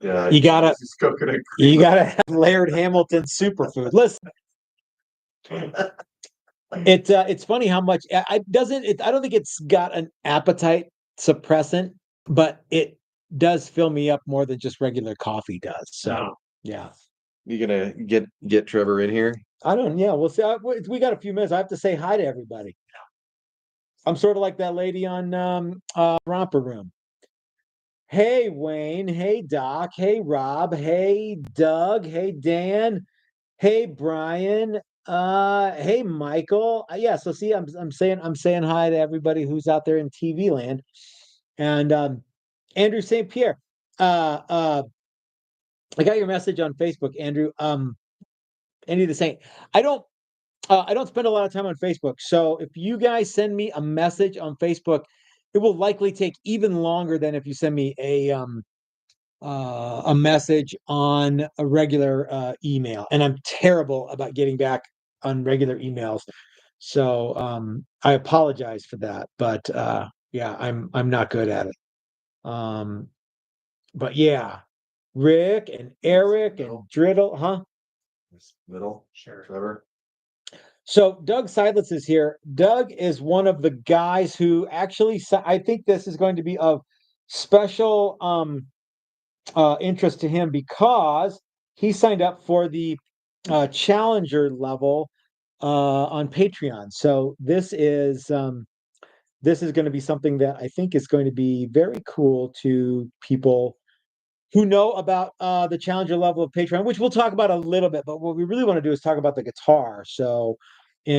Yeah, you gotta coconut you gotta have layered Hamilton superfood. Listen, it's funny how much I don't think it's got an appetite suppressant, but it does fill me up more than just regular coffee does. So yeah. You gonna get Trever in here? I don't. Yeah, we'll see. We got a few minutes. I have to say hi to everybody. I'm sort of like that lady on Romper Room. Hey Wayne. Hey Doc. Hey Rob. Hey Doug. Hey Dan. Hey Brian. Hey Michael. Yeah. So see, I'm saying hi to everybody who's out there in TV land, and Andrew St. Pierre. I got your message on Facebook, Andrew. Andy the Saint. I don't I don't spend a lot of time on Facebook. So if you guys send me a message on Facebook, it will likely take even longer than if you send me a message on a regular email. And I'm terrible about getting back on regular emails. So I apologize for that. But yeah, I'm not good at it. But yeah, Rick and Eric and Driddle, huh? Middle, sure. Trever. So Doug Seidlitz is here. Doug is one of the guys who actually, I think this is going to be of special interest to him because he signed up for the challenger level on Patreon. So this is going to be something that I think is going to be very cool to people who know about the challenger level of Patreon, which we'll talk about a little bit. But what we really want to do is talk about the guitar. So, I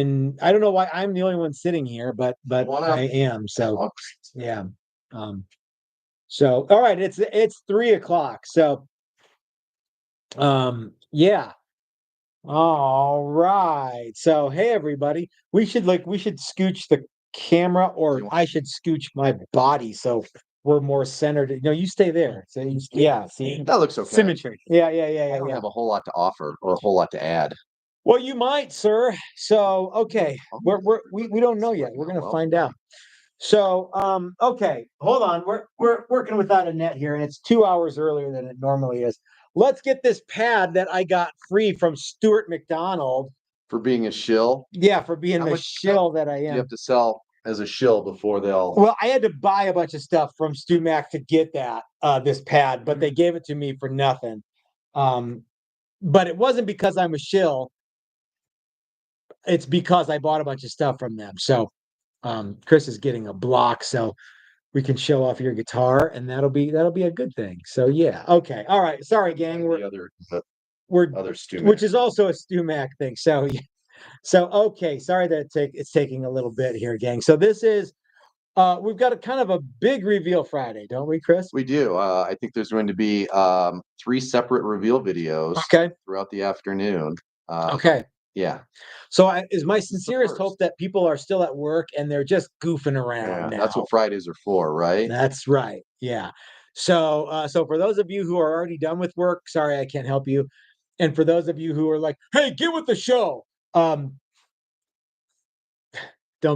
don't know why I'm the only one sitting here, but I am. So, yeah. So, all right, it's 3:00. So, yeah. All right. So, hey everybody, we should scooch the camera, or I should scooch my body so we're more centered. No, you stay there. So yeah, see, That looks okay. Symmetry. Yeah. I don't have a whole lot to offer or a whole lot to add. Well, you might, sir. So okay, we don't know yet. We're gonna find out. So okay, hold on. We're working without a net here, and it's 2 hours earlier than it normally is. Let's get this pad that I got free from Stuart McDonald. For being a shill? Yeah, for being the shill that I am. You have to sell as a shill before they'll. Well, I had to buy a bunch of stuff from Stu Mac to get that this pad, but they gave it to me for nothing. But it wasn't because I'm a shill. It's because I bought a bunch of stuff from them. So Chris is getting a block, so we can show off your guitar, and that'll be a good thing. So yeah, okay, all right. Sorry, gang. We're other Stu Mac, which is also a Stu Mac thing. So yeah. So okay, sorry that it's taking a little bit here, gang. So this is we've got a kind of a big reveal Friday, don't we, Chris? We do. I think there's going to be 3 separate reveal videos throughout the afternoon. Okay. Yeah. So is my sincerest hope that people are still at work and they're just goofing around now. That's what Fridays are for, right? That's right. Yeah. So so for those of you who are already done with work, sorry I can't help you. And for those of you who are like, hey, get with the show. Don't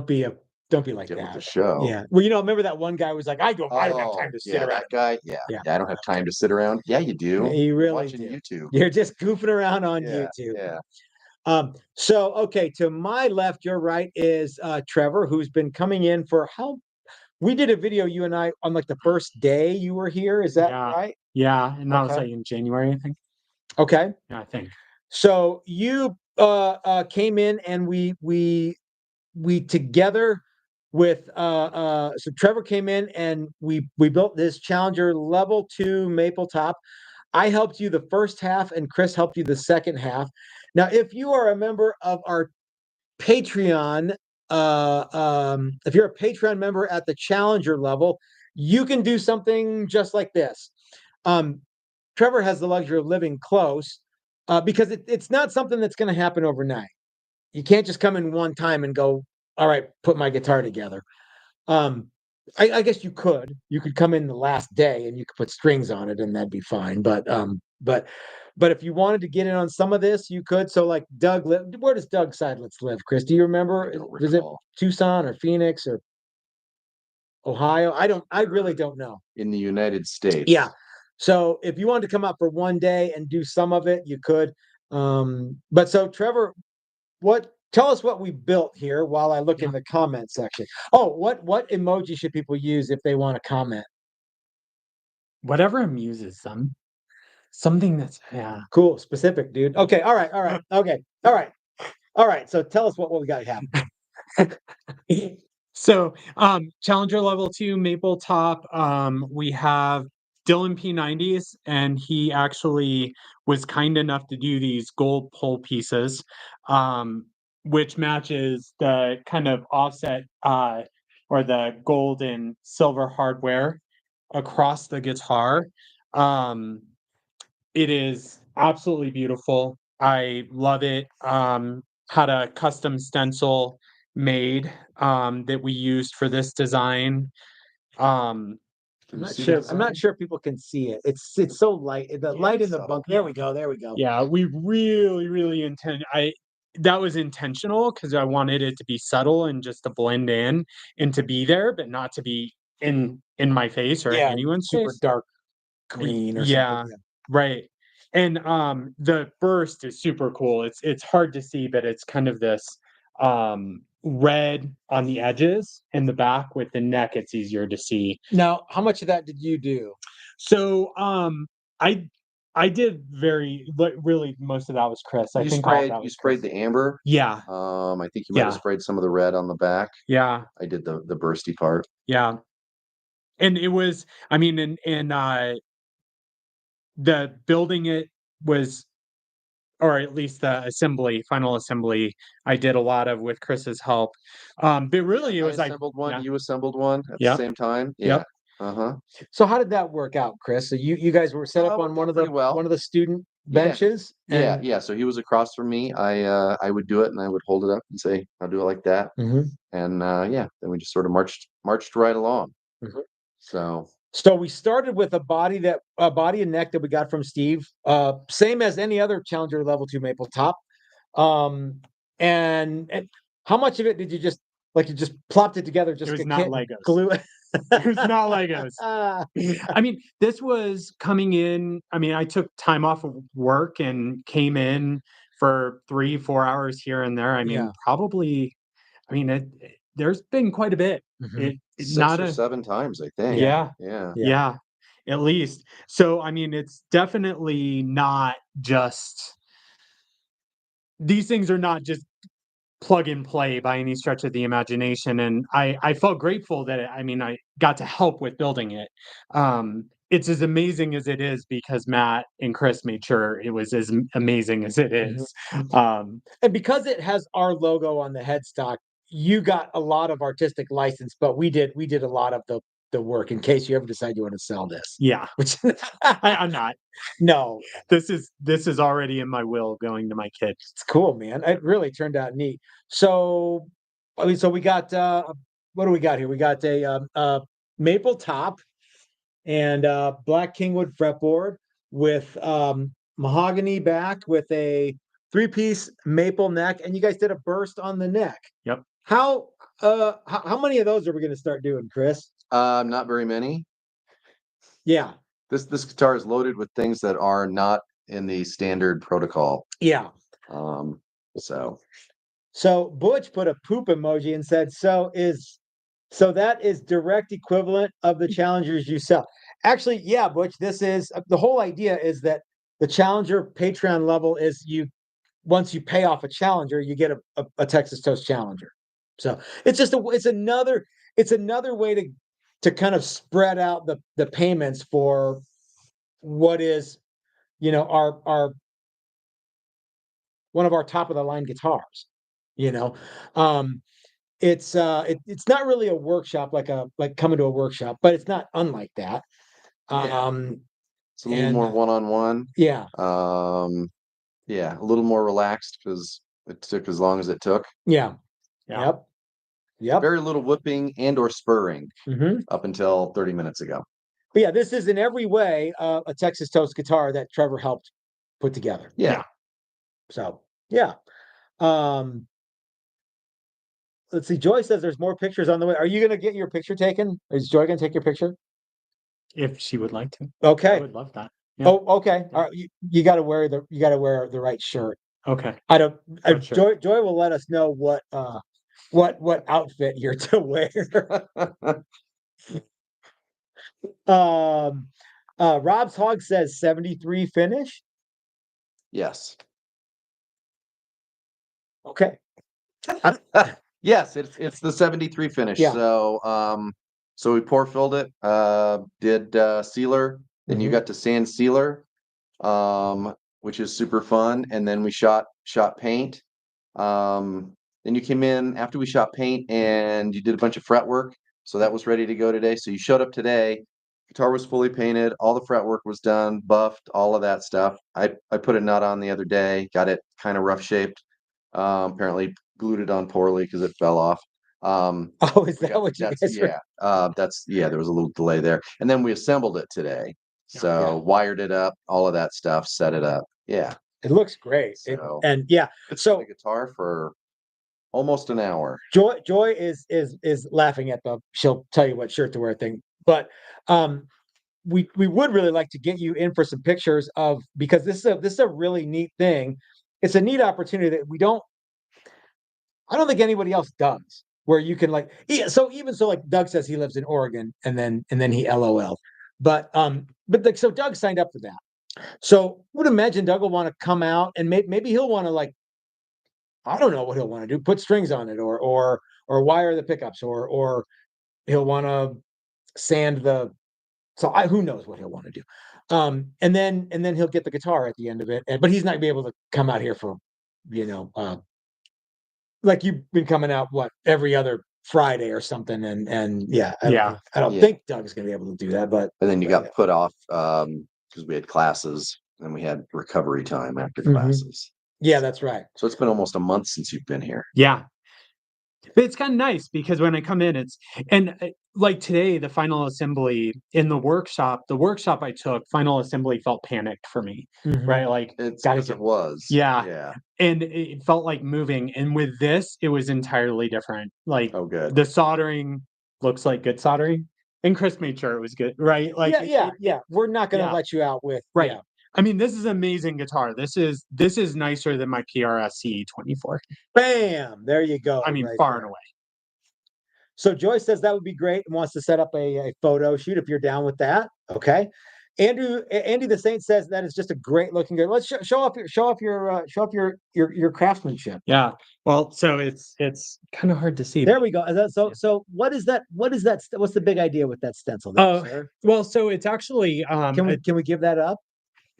be like Get that. with the show. Yeah. Well, remember that one guy was like, I don't have time to sit around. That guy. Yeah. I don't have time to sit around. Yeah, you do. You really watching YouTube. You're just goofing around on YouTube. Yeah. So okay, to my left, your right is Trever, who's been coming in for we did a video, you and I, on like the first day you were here. Is that right? Yeah, and that was like in January, I think. Okay. Yeah, I think. So you came in, and we together with so Trever came in, and we built this Challenger level 2 maple top. I helped you the first half, and Chris helped you the second half. Now, if you are a member of our Patreon, if you're a Patreon member at the Challenger level, you can do something just like this. Trever has the luxury of living close because it's not something that's going to happen overnight. You can't just come in one time and go, all right, put my guitar together. I guess you could come in the last day and you could put strings on it and that'd be fine. But if you wanted to get in on some of this, you could. So like Doug, where does Doug Seidlitz live, Chris? Do you remember? Is it Tucson or Phoenix or Ohio? I really don't know. In the United States. Yeah. So if you wanted to come out for one day and do some of it, you could. But so Trever, tell us what we built here while I look in the comment section. Oh, what emoji should people use if they want to comment? Whatever amuses them. Something that's Cool, specific, dude. Okay, all right, okay, all right. So tell us what we got happening. So, Challenger level 2 maple top. We have Dylan P90s, and he actually was kind enough to do these gold pull pieces, which matches the kind of offset or the gold and silver hardware across the guitar. It is absolutely beautiful. I love it. Had a custom stencil made that we used for this design. I'm not sure. I'm not sure if people can see it. It's so light. The light in the bunk. There we go. There we go. Yeah, we really that was intentional because I wanted it to be subtle and just to blend in and to be there, but not to be in my face or anyone's super face. dark green or something. Yeah. Right. And the burst is super cool. It's hard to see, but it's kind of this red on the edges and the back. With the neck, it's easier to see. Now, how much of that did you do? So I did really most of that was Chris. You sprayed the amber. Yeah. I think you might have sprayed some of the red on the back. Yeah. I did the bursty part. Yeah. And it was, I mean, the building it was, or at least the final assembly, I did a lot of with Chris's help. But really, it was I assembled one. You assembled one at the same time. Yeah. Yep. So how did that work out, Chris? So you guys were set up on one of the student benches. Yeah. So he was across from me. I would do it, and I would hold it up and say, "I'll do it like that." And then we just sort of marched right along. So we started with a body and neck that we got from Steve, same as any other Challenger level 2 maple top. And how much of it did you just plopped it together? Just it was not Legos. Glue it. It was not Legos. I mean, this was coming in. I mean, I took time off of work and came in for 3-4 hours here and there. I mean, probably. I mean, there's been quite a bit. It's 6 or 7 times, I think. Yeah, at least. So, I mean, it's definitely not just. These things are not just plug and play by any stretch of the imagination, and I felt grateful that I got to help with building it. It's as amazing as it is because Matt and Chris made sure it was as amazing as it is. And because it has our logo on the headstock, you got a lot of artistic license, but we did a lot of the work in case you ever decide you want to sell this. Yeah, which I'm not. No, this is already in my will going to my kids. It's cool, man. It really turned out neat. So, I mean, so we got what do we got here? We got a maple top and black kingwood fretboard with mahogany back with a 3-piece maple neck, and you guys did a burst on the neck. Yep. How many of those are we going to start doing, Chris? Not very many. Yeah. This guitar is loaded with things that are not in the standard protocol. Yeah. So Butch put a poop emoji and said, so that is direct equivalent of the challengers you sell. Actually, yeah, Butch, this is the whole idea is that the Challenger Patreon level is once you pay off a Challenger, you get a Texas Toast Challenger. So it's just it's another way to kind of spread out the payments for what is, our one of our top of the line guitars. It's not really a workshop like coming to a workshop, but it's not unlike that. It's a little more one-on-one. Yeah. A little more relaxed because it took as long as it took. Yeah. Yep. Very little whipping and or spurring up until 30 minutes ago. But yeah, this is in every way a Texas Toast guitar that Trever helped put together. Yeah. So yeah. Let's see. Joy says there's more pictures on the way. Are you going to get your picture taken? Is Joy going to take your picture? if she would like to. Okay. I would love that. Yeah. Oh, okay. All right. You got to wear the right shirt. Okay. I don't. Sure. Joy will let us know what outfit you're to wear. Rob's Hog says 73 finish. Yes. Okay. Yes, it's the 73 finish. Yeah. So we pour filled it, did sealer, then you got to sand sealer, which is super fun, and then we shot paint. Then you came in after we shot paint and you did a bunch of fret work, so that was ready to go today. So you showed up today, guitar was fully painted, all the fret work was done, buffed, all of that stuff. I put a nut on the other day, got it kind of rough shaped. Apparently glued it on poorly because it fell off. Oh, is that what you guys were? There was a little delay there. And then we assembled it today. So wired it up, all of that stuff, set it up. Yeah. It looks great. So It's so the guitar for almost an hour. Joy is laughing at the she'll tell you what shirt to wear thing. But we would really like to get you in for some pictures of, because this is a really neat thing. It's a neat opportunity that I don't think anybody else does, where you can like, so like Doug says he lives in Oregon and then he LOL. But so Doug signed up for that. So I would imagine Doug will want to come out and maybe he'll want to, like, I don't know what he'll want to do, put strings on it or wire the pickups or he'll want to sand the, who knows what he'll want to do. And then he'll get the guitar at the end of it. But he's not gonna be able to come out here for, like you've been coming out every other Friday or something. I don't think Doug's gonna be able to do that. And then you got put off because we had classes and we had recovery time after classes. Yeah, that's right. So it's been almost a month since you've been here. Yeah. But it's kind of nice because when I come in, like today, the final assembly in the workshop I took, final assembly felt panicked for me, right? Like it was. Yeah. And it felt like moving. And with this, it was entirely different. Like, oh, good. The soldering looks like good soldering. And Chris made sure it was good, right? Like, yeah. We're not going to let you out with, right. Yeah. I mean, this is an amazing guitar. This is nicer than my PRSC 24. Bam! There you go. I mean, far and away. So Joyce says that would be great and wants to set up a photo shoot if you're down with that. Okay. Andy the Saint says that is just a great looking good. Let's show off your craftsmanship. Yeah. Well, so it's kind of hard to see. There we go. So what is that? What's the big idea with that stencil? Sir? Well, so it's actually can we give that up?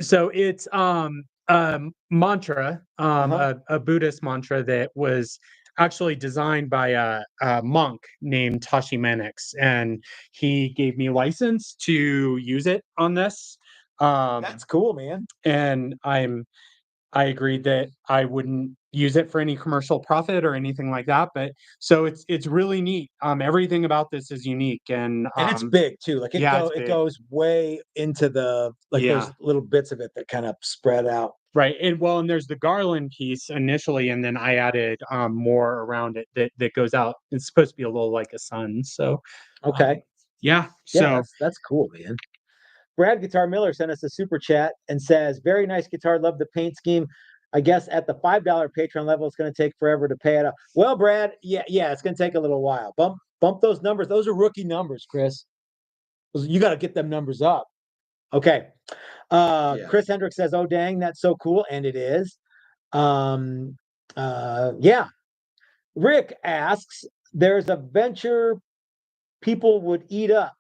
So it's mantra, a Buddhist mantra that was actually designed by a monk named Tashi Manix, and he gave me license to use it on this. That's cool, man. And I agreed that I wouldn't use it for any commercial profit or anything like that. But so it's really neat. Everything about this is unique, and it's big too. Like it goes way into the there's little bits of it that kind of spread out. Right. And there's the garland piece initially, and then I added more around it that goes out. It's supposed to be a little like a sun. So okay. So that's cool, man. Brad Guitar Miller sent us a super chat and says, very nice guitar. Love the paint scheme. I guess at the $5 Patreon level, it's going to take forever to pay it off. Well, Brad, yeah, it's going to take a little while. Bump those numbers. Those are rookie numbers, Chris. You got to get them numbers up. Okay. Chris Hendricks says, oh, dang, that's so cool. And it is. Rick asks, there's a venture people would eat up.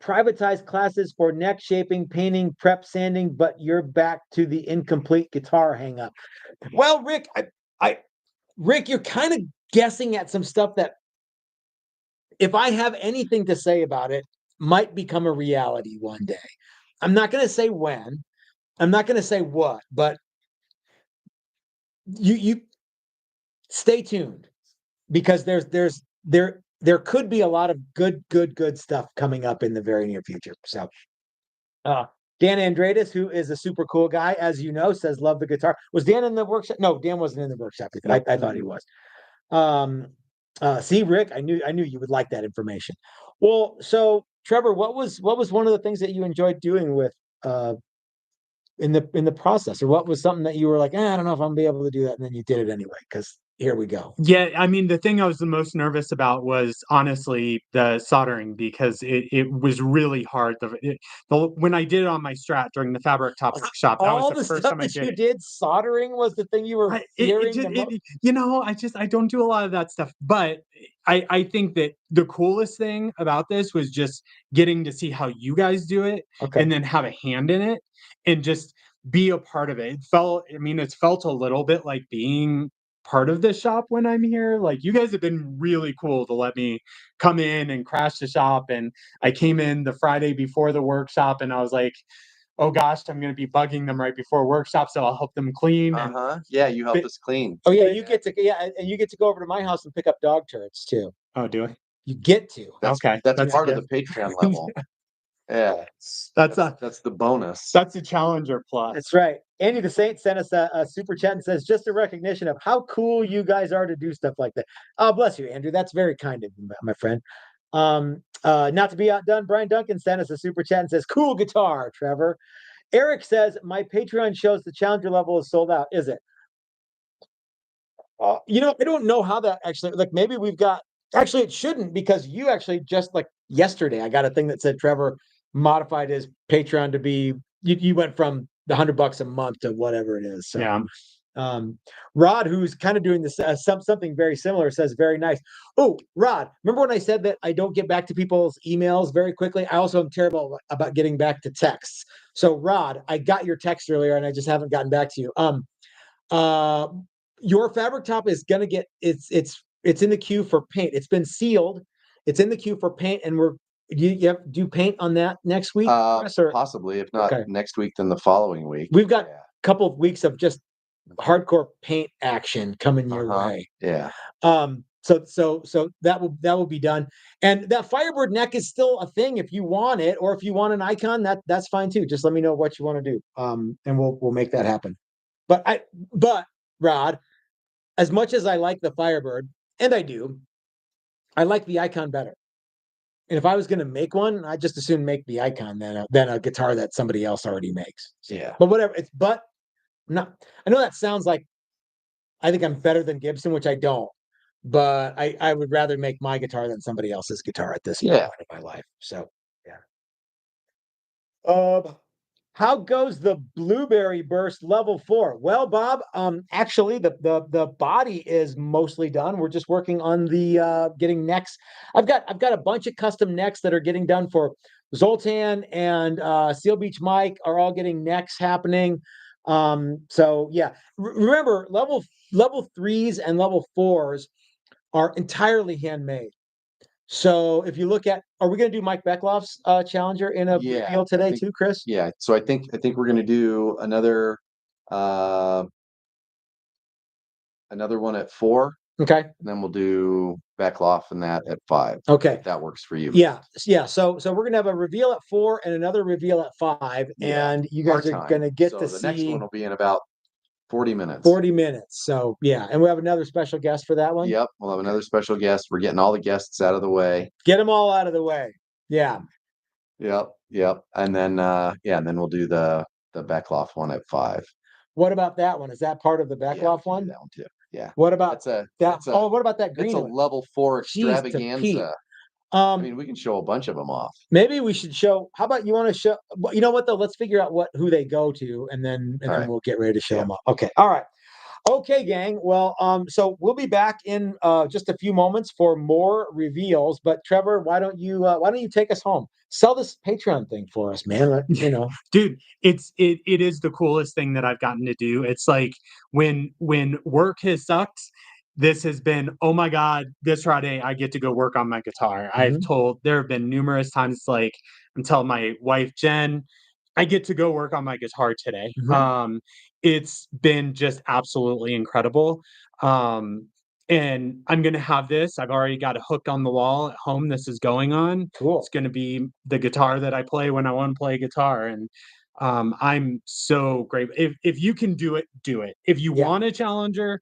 Privatized classes for neck shaping, painting, prep, sanding, but you're back to the incomplete guitar hang up. Well, Rick, Rick, you're kind of guessing at some stuff that, if I have anything to say about it, might become a reality one day. I'm not going to say when, I'm not going to say what, but you stay tuned, because there could be a lot of good stuff coming up in the very near future. So, Dan Andradis, who is a super cool guy, as you know, says, love the guitar. Was Dan in the workshop? No, Dan wasn't in the workshop. I thought he was. See, Rick, I knew you would like that information. Well, so Trevor, what was one of the things that you enjoyed doing with in the process, or what was something that you were like, I don't know if I'm gonna be able to do that, and then you did it anyway? Because here we go. Yeah, I mean, the thing I was the most nervous about was honestly the soldering, because it was really hard. When I did it on my Strat during the fabric top workshop, that was All the the first stuff time I that did you it. did, soldering was the thing you were fearing the most. You know, I don't do a lot of that stuff, but I think that the coolest thing about this was just getting to see how you guys do it, Okay. and then have a hand in it and just be a part of it. It's felt a little bit like being part of the shop when I'm here. Like, you guys have been really cool to let me come in and crash the shop. And I came in the Friday before the workshop, and I was like, oh gosh, I'm going to be bugging them right before workshop, so I'll help them clean. Yeah, you helped us clean. Oh yeah, you get to and you get to go over to my house and pick up dog turrets too. Oh, do I? You get to. That's Okay, that's part of the Patreon level. Yeah, That's the bonus. that's a Challenger plus. That's right. Andy the Saint sent us a super chat and says, just a recognition of how cool you guys are to do stuff like that. Oh, bless you, Andrew. That's very kind of you, my friend. Not to be outdone, Brian Duncan sent us a super chat and says, cool guitar, Trevor. Eric says, my Patreon shows the Challenger level is sold out. Is it? I don't know how that actually, like, maybe we've got, actually, it shouldn't, because you actually just, like, yesterday, I got a thing that said Trevor modified his Patreon to be, you went from the $100 a month to whatever it is. So, Yeah. Rod, who's kind of doing this, something very similar, says, very nice. Oh, Rod, remember when I said that I don't get back to people's emails very quickly? I also am terrible about getting back to texts. So, Rod, I got your text earlier and I just haven't gotten back to you. Your fabric top is gonna get, it's in the queue for paint. It's been sealed. It's in the queue for paint, and you have to do paint on that next week, Chris, or Possibly, if not okay. next week, then the following week. We've got a couple of weeks of just hardcore paint action coming your way. Yeah. So that will be done. And that Firebird neck is still a thing if you want it, or if you want an icon, that's fine too. Just let me know what you want to do. And we'll make that happen. But Rod, as much as I like the Firebird, and I do, I like the icon better. And if I was going to make one, I'd just as soon make the icon than a guitar that somebody else already makes. Yeah. But whatever. I know that sounds like I think I'm better than Gibson, which I don't. But I would rather make my guitar than somebody else's guitar at this point in my life. So yeah. How goes the Blueberry Burst level 4? Well, Bob, actually the body is mostly done. We're just working on the getting necks. I've got a bunch of custom necks that are getting done for Zoltan and Seal Beach Mike are all getting necks happening. So yeah, remember level 3s and level 4s are entirely handmade. So if you look at, are we going to do Mike Beckloff's Challenger in a reveal today too, Chris? Yeah. So I think we're going to do another one at 4. Okay. And then we'll do Beckloff and that at 5. Okay. If that works for you. Yeah. So we're going to have a reveal at 4 and another reveal at 5. Yeah. And you guys are going to get to the see next one will be in about 40 minutes. 40 minutes. So yeah. And we'll have another special guest for that one. Yep. We'll have another special guest. We're getting all the guests out of the way. Get them all out of the way. Yeah. Yep. And then and then we'll do the Beckloff one at 5. What about that one? Is that part of the Beckloff one? That one too. Yeah. What about that? What about that green It's a one? level 4 Jeez, to Pete. extravaganza. I mean, we can show a bunch of them off. Maybe we should show. How about you want to show? You know what though? Let's figure out who they go to, and then we'll get ready to show them off. Okay. All right. Okay, gang. Well, so we'll be back in just a few moments for more reveals. But Trevor, why don't you take us home? Sell this Patreon thing for us, man. Dude, it is the coolest thing that I've gotten to do. It's like when work has sucked, this has been, oh my God, this Friday I get to go work on my guitar. There have been numerous times, like I'm telling my wife Jen, I get to go work on my guitar today. It's been just absolutely incredible. And I'm going to have this. I've already got a hook on the wall at home. This is going on. Cool. It's going to be the guitar that I play when I want to play guitar. And I'm so grateful. If you can do it, do it. If you want a Challenger,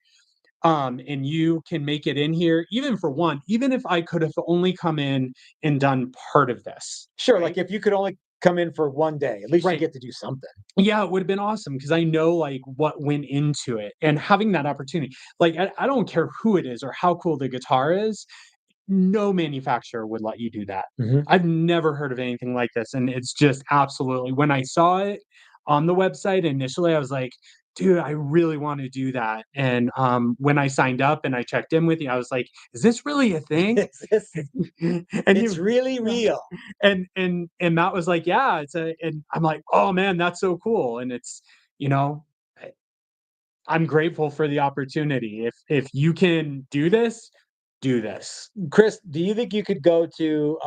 and you can make it in here, even for one, even if I could have only come in and done part of this. Sure, right? like if you could only come in for one day, at least you Right. get to do something. Yeah, it would have been awesome because I know like what went into it and having that opportunity. Like I don't care who it is or how cool the guitar is, no manufacturer would let you do that. Mhm. I've never heard of anything like this, and it's just absolutely when I saw it on the website initially, I was like, "Dude, I really wanna do that," and, when I signed up and I checked in with you, I was like, "Is this really a thing?" And It's you really yeah, real. and Matt was like, "Yeah, it's a," and I'm like, "Oh, man, that's so cool," and it's, you know, I'm grateful for the opportunity. If you can do this. Chris, do you think you could go to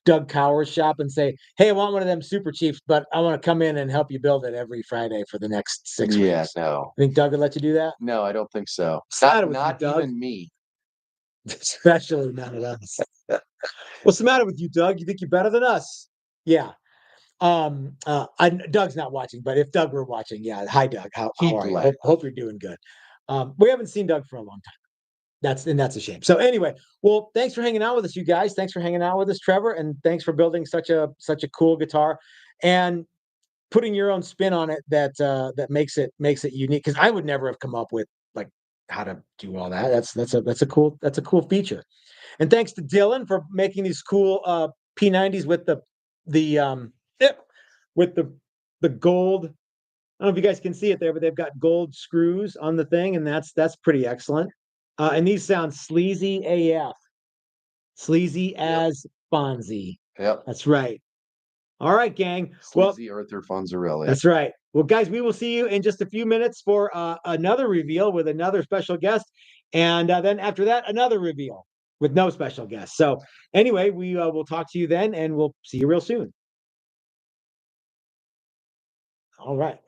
Doug Cower's shop and say, "Hey, I want one of them Super Chiefs, but I want to come in and help you build it every Friday for the next 6 Yeah, weeks"? no. Think Doug would let you do that? No, I don't think so. What's the matter with you, Not Doug? even me. Especially not at us. What's the matter with you, Doug? You think you're better than us? Yeah. Doug's not watching, but if Doug were watching, yeah. Hi, Doug. How He'd are you? laugh. Hope you're doing good. We haven't seen Doug for a long time. That's a shame. So anyway, well, thanks for hanging out with us, you guys. Thanks for hanging out with us, Trevor, and thanks for building such a cool guitar and putting your own spin on it that makes it unique. Because I would never have come up with like how to do all that. That's a cool feature. And thanks to Dylan for making these cool P90s with the with the gold. I don't know if you guys can see it there, but they've got gold screws on the thing, and that's pretty excellent. And these sound sleazy AF, sleazy as Fonzie. Yep. That's right. All right, gang. Well, Sleazy Arthur Fonzarelli. that's right. Well, guys, we will see you in just a few minutes for another reveal with another special guest, and then after that, another reveal with no special guest. So, anyway, we will talk to you then, and we'll see you real soon. All right.